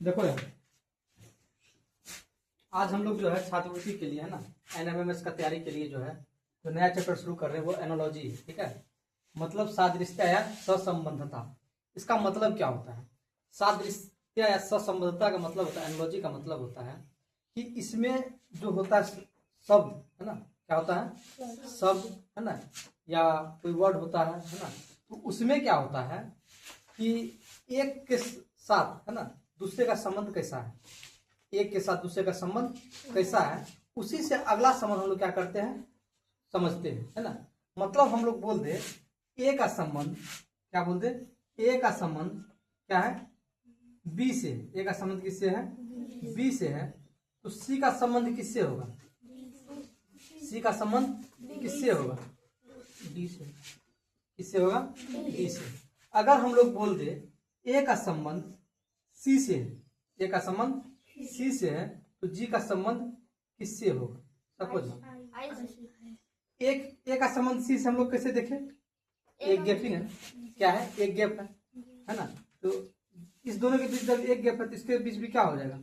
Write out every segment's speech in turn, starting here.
देखो यार, आज हम लोग जो है छात्रवृत्ति के लिए है ना, एनएमएमएस का तैयारी के लिए जो है जो नया चैप्टर शुरू कर रहे हैं वो एनोलॉजी है। ठीक है, मतलब सादृश्यता या सहसंबंधता। इसका मतलब क्या होता है? सादृश्यता या सहसंबंधता का मतलब होता है, एनोलॉजी का मतलब होता है कि इसमें जो होता है शब्द है ना, क्या होता है? शब्द है ना, या कोई वर्ड होता है ना, तो उसमें क्या होता है कि एक के साथ है ना दूसरे का संबंध कैसा है, एक के साथ दूसरे का संबंध कैसा है, उसी से अगला संबंध हम लोग क्या करते हैं, समझते हैं, है ना। मतलब हम लोग बोल दे ए का संबंध, क्या बोल दे, ए का संबंध क्या है, बी से। ए का संबंध किससे है? बी से है। तो सी का संबंध किससे होगा? सी का संबंध किससे होगा? डी से। किससे होगा? डी से। अगर हम लोग बोल दे ए का संबंध सी से है, ए का संबंध सी से है, तो जी का संबंध किससे होगा? सपोज एक ए का संबंध सी से हम लोग कैसे देखें? एक गैपिंग है, क्या है? एक गैप है ना। तो इस दोनों के बीच जब एक गैप है तो इसके बीच भी क्या हो जाएगा?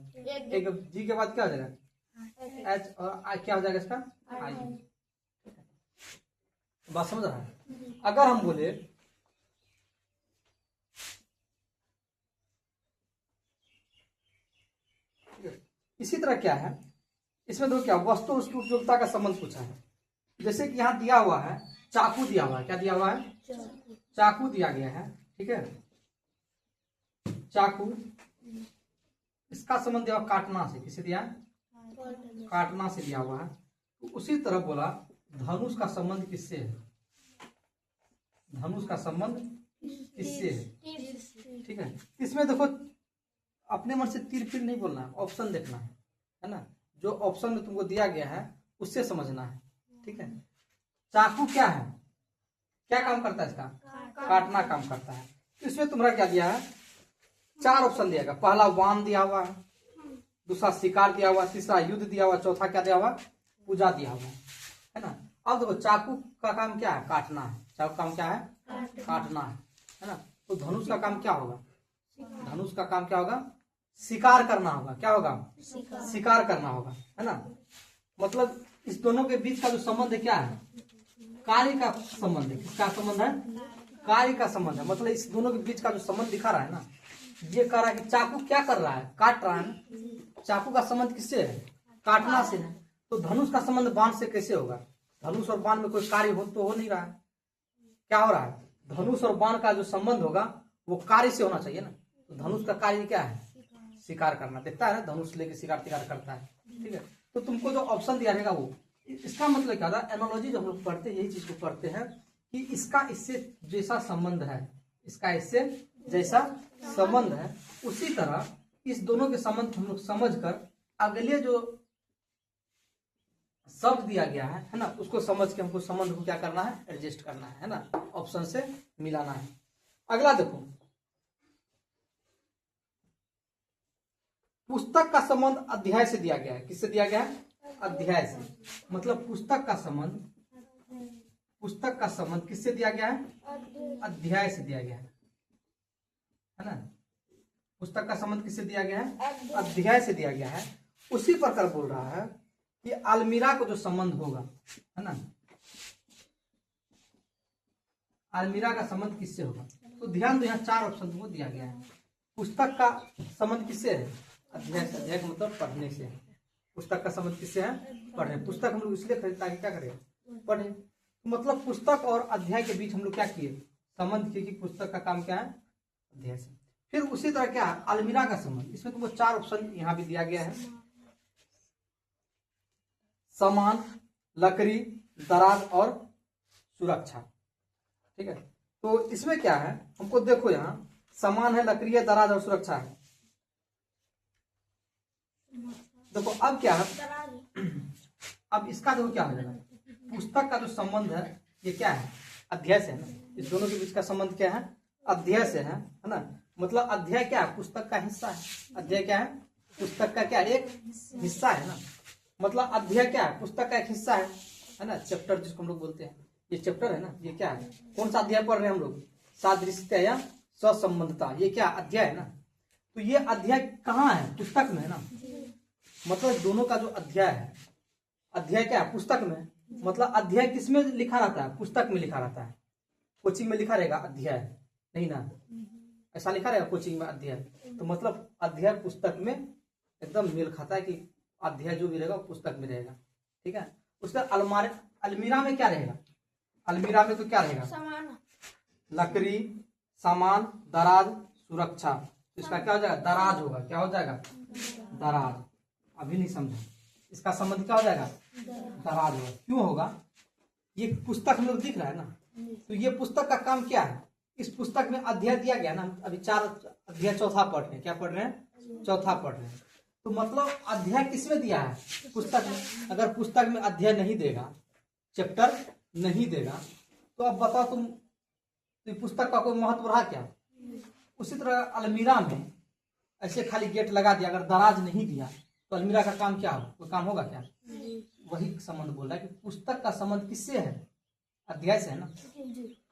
एक। जी के बाद क्या हो जाएगा? एच, और आई क्या हो जाएगा इसका? आई। बात समझ रहा है? अगर हम बोले इसी तरह क्या है, इसमें देखो क्या वस्तु उसकी उपयोगिता का संबंध पूछा है। जैसे कि यहाँ दिया हुआ है चाकू दिया हुआ है, क्या दिया हुआ है? चाकू दिया गया है, ठीक है। चाकू, इसका संबंध दिया हुआ काटना से, किसे दिया? काटना से दिया हुआ है। तो उसी तरह बोला धनुष का संबंध किससे है? धनुष का संबंध किससे है? ठीक है, इसमें देखो अपने मन से तीर फिर नहीं बोलना है, ऑप्शन देखना है ना। जो ऑप्शन में तुमको दिया गया है उससे समझना है, ठीक है। चाकू क्या है, क्या काम करता है? इसका काटना काम करता है। इसमें तुम्हारा क्या दिया है? चार ऑप्शन दिया गया। पहला वान दिया हुआ है, दूसरा शिकार दिया हुआ, तीसरा युद्ध दिया हुआ, चौथा क्या दिया हुआ? पूजा दिया हुआ है ना। अब देखो चाकू का काम क्या है? काटना है। चाकू काम क्या है? काटना है ना। तो धनुष का काम क्या होगा? धनुष का काम क्या होगा? शिकार करना होगा। क्या होगा? शिकार करना होगा, है ना। मतलब इस दोनों के बीच का जो संबंध है क्या है? कार्य का संबंध है। किसका संबंध है? कार्य का संबंध है। मतलब इस दोनों के बीच का जो संबंध दिखा रहा है ना, ये कह रहा है कि चाकू क्या कर रहा है? काट रहा है ना। चाकू का संबंध किससे है? काटना से है। तो धनुष का संबंध बाण से कैसे होगा? धनुष और बाण में कोई कार्य हो नहीं रहा है। क्या हो रहा है? धनुष और बाण का जो संबंध होगा वो कार्य से होना चाहिए ना। तो धनुष का कार्य क्या है? शिकार करना। देखता है ना, धनुष लेके शिकार करता है, ठीक है। तो तुमको जो ऑप्शन दिया रहेगा वो, इसका मतलब क्या था? एनोलॉजी जब हम लोग पढ़ते हैं यही चीज को पढ़ते हैं कि इसका इससे जैसा संबंध है, इसका इससे जैसा संबंध है, उसी तरह इस दोनों के संबंध हम लोग समझकर अगले जो शब्द दिया गया है ना, उसको समझ के हमको संबंध को क्या करना है? एडजस्ट करना है ना, ऑप्शन से मिलाना है। अगला देखो, पुस्तक का संबंध अध्याय से दिया गया है। किससे दिया गया है? अध्याय से। मतलब पुस्तक का संबंध किससे दिया गया है? अध्याय से दिया गया है ना। पुस्तक का संबंध किससे दिया गया है? अध्याय से दिया गया है। उसी प्रकार बोल रहा है कि अलमीरा को जो संबंध होगा, है ना, अलमीरा का संबंध किससे होगा? तो ध्यान दो, यहाँ चार ऑप्शन तुमको दिया गया है। पुस्तक का संबंध किससे है? अध्याय से। अध्याय का मतलब पढ़ने से। पुस्तक का संबंध किससे है? पढ़ने। पुस्तक हम लोग इसलिए खरीदते ताकि क्या करें? पढ़े। तो मतलब पुस्तक और अध्याय के बीच हम लोग क्या किए? संबंध किए कि पुस्तक का काम क्या है? अध्याय से। फिर उसी तरह क्या है? अलमीरा का संबंध। इसमें तुमको चार ऑप्शन यहाँ भी दिया गया है। सामान, लकड़ी, दराज और सुरक्षा, ठीक है। तो इसमें क्या है, हमको देखो यहाँ सामान है, लकड़ी है, दराज और सुरक्षा है। देखो अब क्या है, अब इसका देखो क्या हो जाएगा? पुस्तक का जो संबंध है ये क्या है? अध्याय से है ना। इस दोनों के बीच का संबंध क्या है? अध्याय से है ना। मतलब अध्याय क्या है? पुस्तक का हिस्सा है। अध्याय क्या है? पुस्तक का क्या? एक हिस्सा है ना। मतलब अध्याय क्या है? पुस्तक का एक हिस्सा है ना। चैप्टर जिसको हम लोग बोलते हैं, ये चैप्टर है ना। ये क्या है? कौन सा अध्याय पढ़ रहे हैं हम लोग? सादृश्यता या सहसंबंधता। ये क्या? अध्याय है ना। तो ये अध्याय कहाँ है? पुस्तक में है ना। मतलब दोनों का जो अध्याय है, अध्याय क्या है? पुस्तक में। मतलब अध्याय किसमें लिखा रहता है? पुस्तक में लिखा रहता है। कोचिंग में लिखा रहेगा अध्याय नहीं ना, ऐसा लिखा रहेगा कोचिंग में अध्याय। तो मतलब अध्याय पुस्तक में एकदम मेल खाता है कि अध्याय जो भी रहेगा वो पुस्तक में रहेगा। ठीक है। उसका अलमीरा में क्या रहेगा? अलमीरा में तो क्या रहेगा? सामान, लकड़ी, सामान, दराज, सुरक्षा। तो इसका क्या हो जाएगा? दराज होगा। क्या हो जाएगा? दराज। अभी नहीं समझा, इसका संबंध क्या हो जाएगा? दराज होगा। क्यों होगा? ये पुस्तक में दिख रहा है ना, तो ये पुस्तक का काम क्या है? इस पुस्तक में अध्याय दिया गया ना, अभी 4 अध्याय, चौथा पढ़ रहे हैं। क्या पढ़ रहे हैं? चौथा पढ़ रहे हैं। तो मतलब अध्याय किसमें दिया है? पुस्तक में। अगर पुस्तक में अध्याय नहीं देगा, चैप्टर नहीं देगा, तो अब बताओ तुम, तो पुस्तक का कोई महत्व रहा क्या? उसी तरह अलमीरा में ऐसे खाली गेट लगा दिया, अगर दराज नहीं दिया तो अलमीरा का काम क्या हो? कोई काम होगा क्या? वही संबंध बोल रहा है कि पुस्तक का संबंध किससे है? अध्याय से है ना,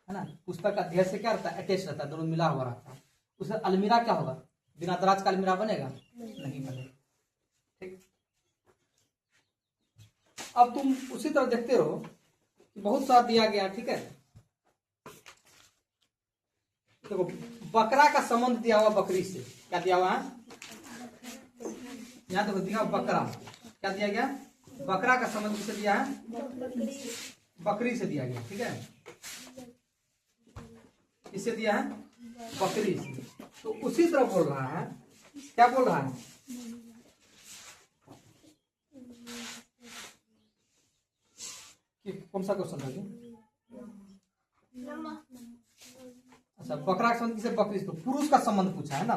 है ना। पुस्तक अध्याय से क्या रहता है? अटैच रहता है, दोनों मिला हुआ रहता है। उससे अलमीरा क्या होगा? बिना दराज का अलमीरा बनेगा? नहीं बनेगा। ठीक। अब तुम उसी तरह देखते रहो कि बहुत सारा दिया गया। ठीक है। देखो, बकरा का संबंध दिया हुआ बकरी से। क्या दिया हुआ है? यहाँ देखो दिया बकरा। क्या दिया गया? बकरा का संबंध किससे दिया है? बकरी से दिया गया। ठीक है। किससे दिया है? बकरी से। तो उसी तरह बोल रहा है, क्या बोल रहा है? कि कौन सा क्वेश्चन था? अच्छा, बकरा का संबंध किससे? बकरी से। तो पुरुष का संबंध पूछा है ना।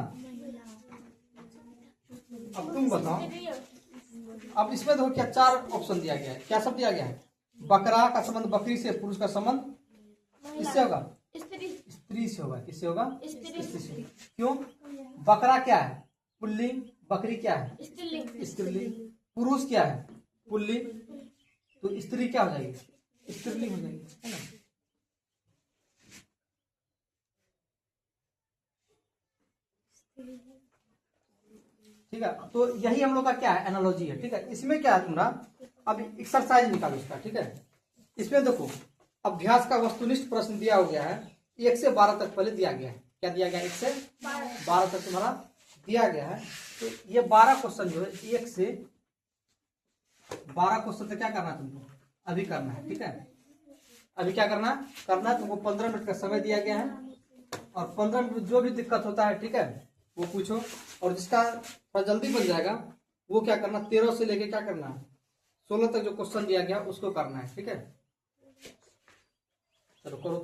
अब तुम बताओ, अब इसमें देखो क्या 4 ऑप्शन दिया गया है। क्या सब दिया गया है? बकरा का संबंध बकरी से, पुरुष का संबंध किससे होगा? स्त्री से होगा। किससे होगा? स्त्री से। क्यों? बकरा क्या है? पुल्लिंग। बकरी क्या है? स्त्रीलिंग। पुरुष क्या है? पुल्लिंग। तो स्त्री क्या हो जाएगी? स्त्रीलिंग हो जाएगी, है ना। ठीक है। तो यही हम लोग का क्या है? एनालॉजी है। ठीक है। इसमें क्या है तुम्हारा? अब एक्सरसाइज निकालो इसका। ठीक है। इसमें देखो, अभ्यास का वस्तुनिष्ठ प्रश्न दिया हो गया है। 1 से 12 तक पहले दिया गया है। क्या दिया गया? 1 से 12 तक तुम्हारा दिया गया है। तो ये 12 क्वेश्चन जो है, 1 से 12 क्वेश्चन तक क्या करना है तुमको? अभी करना है। ठीक है। अभी क्या करना है तुमको? 15 मिनट का समय दिया गया है, और 15 मिनट जो भी दिक्कत होता है, ठीक है, वो पूछो। और जिसका थोड़ा जल्दी बन जाएगा वो क्या करना, 13 से लेके क्या करना है, 16 तक जो क्वेश्चन दिया गया उसको करना है। ठीक है, चलो करो।